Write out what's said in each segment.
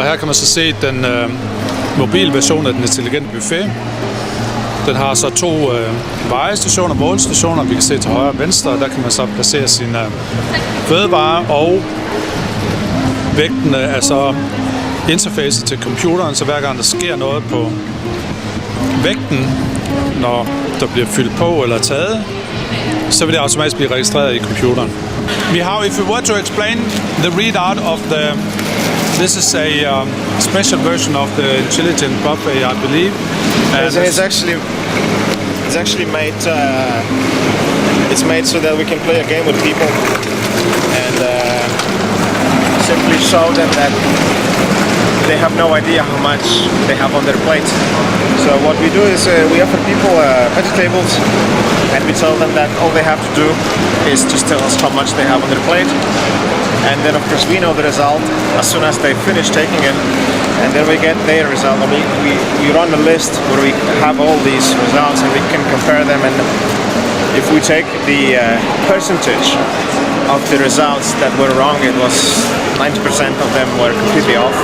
her kan man så se den mobile version af den intelligente buffet. Den har så 2 vejestationer, målestationer. Vi kan se til højre og venstre, og der kan man så placere sine fødevarer, og vægten er så interfacet til computeren, så hver gang der sker noget på vægten, når der bliver fyldt på eller taget, så vil det automatisk blive registreret i computeren. How, if you were to explain the readout of this is a special version of the intelligent buffet, I believe. And it's actually made. It's made so that we can play a game with people and simply show them that they have no idea how much they have on their plate. So what we do is we offer people vegetables, and we tell them that all they have to do is just tell us how much they have on their plate. And then of course we know the result as soon as they finish taking it, and then we get their result. And we run a list where we have all these results and we can compare them, and if we take the percentage of the results that were wrong, it was 90% of them were completely off.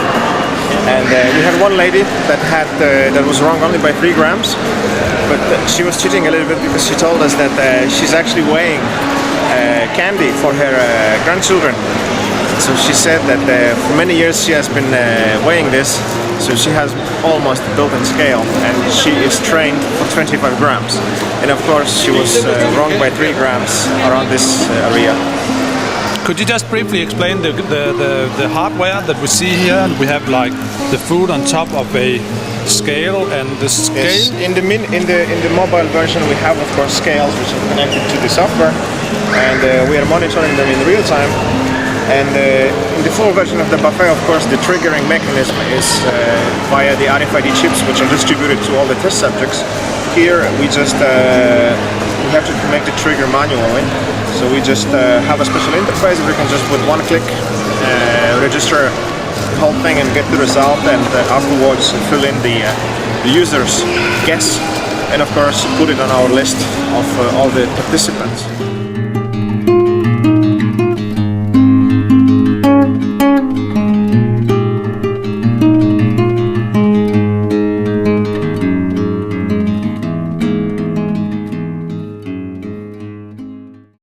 And we had one lady that was wrong only by 3 grams, but she was cheating a little bit because she told us that she's actually weighing candy for her grandchildren. So she said that for many years she has been weighing this, so she has almost built-in scale, and she is trained for 25 grams. And of course she was wrong by 3 grams around this area. Could you just briefly explain the hardware that we see here? We have like the food on top of a scale, and the scale. Yes. In the mobile version, we have of course scales which are connected to the software, and we are monitoring them in real time. And in the full version of the buffet, of course, the triggering mechanism is via the RFID chips, which are distributed to all the test subjects. Here, we just we have to make the trigger manually. So we just have a special interface. We can just with one click register the whole thing and get the result, and afterwards fill in the user's guess, and of course put it on our list of all the participants.